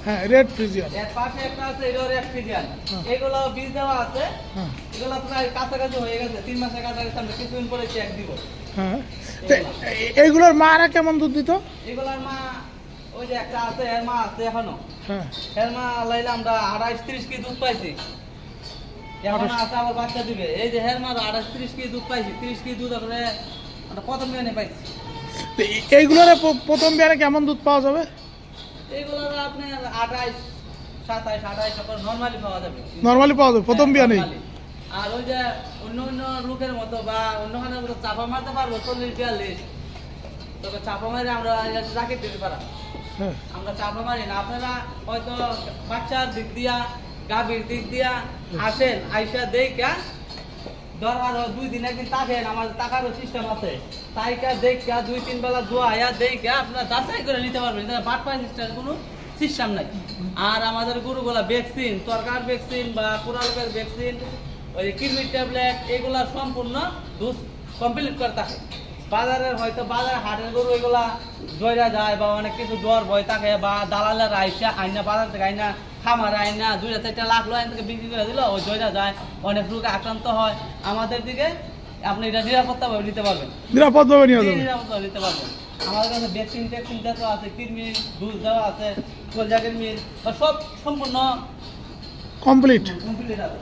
হ্যাঁ red Friesian এর পাশে একটা আছে এটা রেড ফ্রিজিয়ান এগুলো বীজ দেওয়া আছে এগুলো প্রায় কাছাকাছি হয়ে গেছে 3 মাসের কাছাকাছি আমরা কিছুদিন পরে চেক দিব হ্যাঁ এইগুলোর মারা কেমন দুধ দিত এগুলোর মা ওই যে একটা আছে এর মা আছে এখনো হ্যাঁ এর মা লাইলে আমরা 28-30 কেজি দুধ পাইছি এখন আছে আবার বাচ্চা দিবে এই যে এর মা 28-30 কেজি দুধ পাইছি 30 কেজি দুধ আমরা প্রথম বিয়ানে পাইছি এইগুলোর প্রথম বিয়ানে কেমন দুধ পাওয়া যাবে এগুলোর আপনার 28-27-28 করে নরমালি পাওয়া যাবে প্রথম বিয়ানেই আর ওই যে অন্য লোকের মতো বা অন্যখানে মতো চাপা মারতে পারবো 40-42 তবে চাপা মারি আমরা জাকির দিতে পারা আমরা চাপা মারি না আপনারা হয়তো বাচ্চার দিক দিয়া গাভীর দিক দিয়া আসেন আইসা দেখা দরকার 2 দিন একদিন থাকেন আমাদের টাকারও সিস্টেম আছে তাইকা দেখা 2-3 বেলা দোয়া আয়া দেখা আপনারা যাচাই করে নিতে পারবেন বাটপাই সিস্টেমের কোনো সিস্টেম নাই আর আমাদের গরুগুলা ভ্যাকসিন তরকার ভ্যাকসিন বা কুড়ালকের ভ্যাকসিন ওই কৃমির ট্যাবলেট এগুলা সম্পূর্ণ ডোজ কমপ্লিট করে থাকে বাজারের হয়তো বাজারে হাটের গরু এগুলা জয়রা যায় বা অনেক কিছু জ্বর ভয় থাকে বা দালালের আইনা বাজার থেকে আইনা খামার আইনা 2-4 লাখ আইন থেকে বিক্রি করে দিল ওই জয়রা যায় অনেক রোগে আক্রান্ত হয় আমাদের দিকে আপনি এটা নিরাপত্তাভাবে নিতে পারবেন নিরাপদভাবে নিতে পারবেন আমাদের কাছে ভ্যাকসিন দেওয়া আছে কৃমির ডোজ দেওয়া আছে কোলজাগের মিল বা সব সম্পূর্ণ কমপ্লিট আছে